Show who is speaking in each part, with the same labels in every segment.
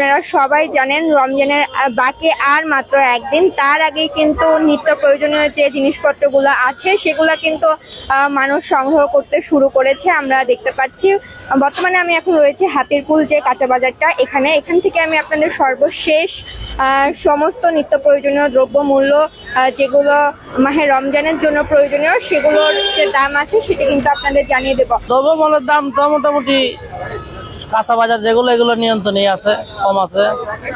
Speaker 1: আপনারা সবাই জানেন রমজানের বাকি আর মাত্র একদিন, তার আগেই কিন্তু নিত্য প্রয়োজনীয় যে জিনিসপত্রগুলো আছে সেগুলো কিন্তু মানুষ সংগ্রহ করতে শুরু করেছে। আমরা দেখতে পাচ্ছি বর্তমানে আমি এখন রয়েছে হাতিরপুল যে কাঁচা বাজারটা, এখান থেকে আমি আপনাদের সর্বশেষ সমস্ত নিত্য প্রয়োজনীয় দ্রব্যমূল্য যেগুলো মাহে রমজানের জন্য প্রয়োজনীয় সেগুলোর যে দাম আছে সেটা কিন্তু আপনাদের জানিয়ে দেব।
Speaker 2: দ্রব্যমূল্যের দাম তো মোটামুটি কাঁচা বাজার যেগুলো এগুলো নিয়ন্ত্রণে আছে, কম আছে।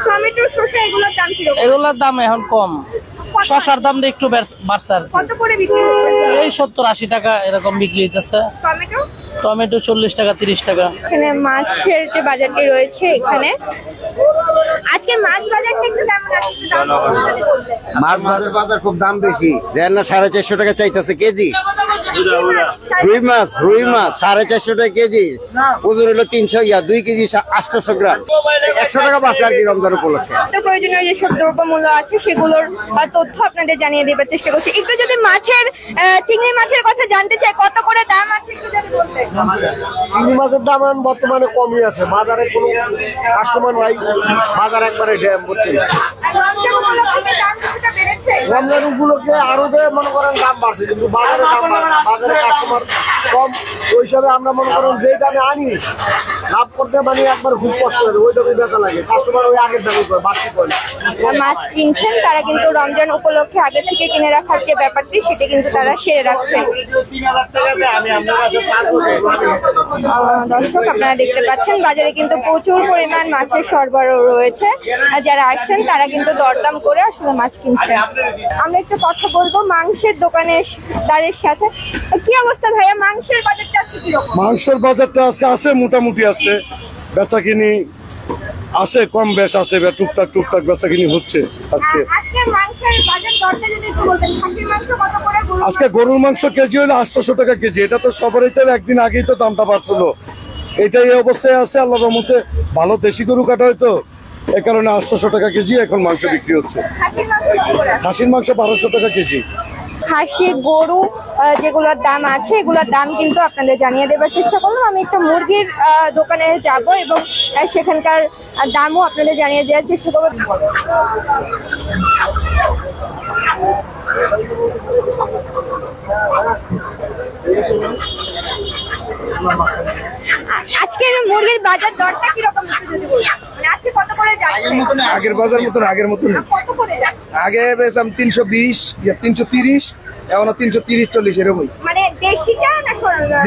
Speaker 1: টমেটো, শসা এগুলোর দাম কিরকম?
Speaker 2: এগুলোর দাম এখন কম, শসার দামটা একটু বাড়ছে।
Speaker 1: কত করে বিক্রি হচ্ছে?
Speaker 2: এই 70-80 টাকা এরকম বিক্রি হইতেছে।
Speaker 1: টমেটো
Speaker 2: টমেটো 40 টাকা 30 টাকা।
Speaker 1: এখানে মাছের যে বাজারটি রয়েছে, এখানে আজকে মাছ বাজারটা একটু কেমন আছে?
Speaker 3: মাছ বাজার খুব দাম বেশি, দেন না 450 টাকা চাইতেছে কেজি। রুই মাছ 450 টাকা কেজি, ওজন হলো 300, 2 কেজি 800 গ্রাম, 100 টাকা বাঁচে আর কি রমজান উপলক্ষে।
Speaker 1: প্রয়োজনীয় যেসব দ্রব্যমূল্য আছে সেগুলোর তথ্য আপনাদের জানিয়ে দেবার চেষ্টা করছি। একটু যদি চিংড়ি মাছের কথা জানতে চাই, কত করে দাম আছে একটু যদি বলতেন।
Speaker 4: চিংড়ি মাছের দাম বর্তমানে কমই আছে, বাজারে কোনো কাস্টমার নাই, বাজার একবারে ড্যাম হচ্ছে। রমজান উপলক্ষে আরো মনে করেন দাম বাড়ছে, কিন্তু বাজারে দাম বাড়ছে, বাজারে কাস্টমার কম। ওই হিসাবে আমরা মনে করেন যে দামে আনি লাভ করতে মানে একবার খুব কষ্ট হয়, ওই দামে বেচা লাগে, কাস্টমার ওই আগের দামে করে বাড়তি করে।
Speaker 1: মাছ কিনছেন তারা কিন্তু রমজান উপলক্ষে আগে থেকে কিনে রাখার যে ব্যাপারটি সেটা কিন্তু তারা সেরে রাখছেন। দর্শক আপনারা দেখতে পাচ্ছেন বাজারে কিন্তু প্রচুর পরিমাণ মাছের সরবরাহ রয়েছে, যারা আসছেন তারা কিন্তু দরদাম করে আসলে মাছ কিনছেন। আমরা একটু কথা বলবো মাংসের দোকানের সাথে। কি অবস্থা ভাইয়া, মাংসের বাজারটা আজকে কিরকম?
Speaker 5: মাংসের বাজারটা আজকে আছে, মোটামুটি আছে, বেচা কিনি আছে, কম বেশ আছে, টুকটাক বেচা কিনি হচ্ছে। আজকে গরুর মাংস কেজি হলো 800 টাকা কেজি, এটা তো সবারই তো একদিন আগেই তো দামটা বাড়ছিল, এটাই এই অবস্থায় আছে। আল্লাহর রহমতে ভালো দেশি গরু কাটা হয়তো, এই কারণে 800 টাকা কেজি এখন মাংস বিক্রি হচ্ছে। খাসির মাংস 1200 টাকা কেজি।
Speaker 1: খাসি, গরু যেগুলোর দাম আছে এগুলোর দাম কিন্তু আপনাদের জানিয়ে দেবার চেষ্টা করলাম। আমি একটা মুরগির দোকানে যাব এবং সেখানকার দামও আপনাদের জানিয়ে দেওয়ার চেষ্টা করব। আজকের মুরগির বাজার দরটা কিরকম যদি বলুন, মানে আজকে কত করে যাচ্ছে?
Speaker 5: আগের বাজার মতন আগের মতন
Speaker 1: কত করে যাচ্ছে?
Speaker 5: আগে বেচতাম 320, 330, এখন 330-40 এরকমই।
Speaker 1: মানে দেশিটা না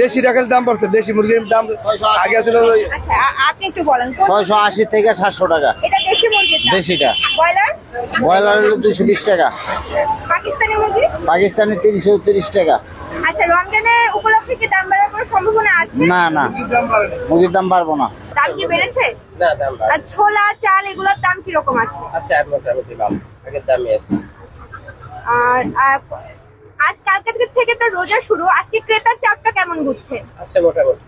Speaker 5: দেশি টাকার দাম বাড়ছে, দেশি মুরগির দাম আগে ছিল।
Speaker 1: আচ্ছা আপনি একটু বলেন।
Speaker 3: 680 থেকে 700 টাকা
Speaker 1: এটা দেশি মুরগির দাম।
Speaker 3: দেশিটা।
Speaker 1: ব্রয়লার
Speaker 3: হলো 220 টাকা।
Speaker 1: পাকিস্তানি মুরগি?
Speaker 3: পাকিস্তানি 330 টাকা।
Speaker 1: আচ্ছা রমজানের উপলক্ষে কি দাম বাড়ার কোনো সম্ভাবনা আছে?
Speaker 3: না, মুরগির দাম বাড়বো না।
Speaker 1: দাম কি বেড়েছে?
Speaker 2: না, দাম বাড়ছে।
Speaker 1: আর ছোলা, চাল এগুলোর দাম কি রকম আছে?
Speaker 2: আচ্ছা মোটামুটি দাম আগের দামই আছে।
Speaker 1: আর আজ কালকে থেকে তো রোজা শুরু, আজকে ক্রেতার চাপটা কেমন ঘুরছে?
Speaker 2: আচ্ছা মোটামুটি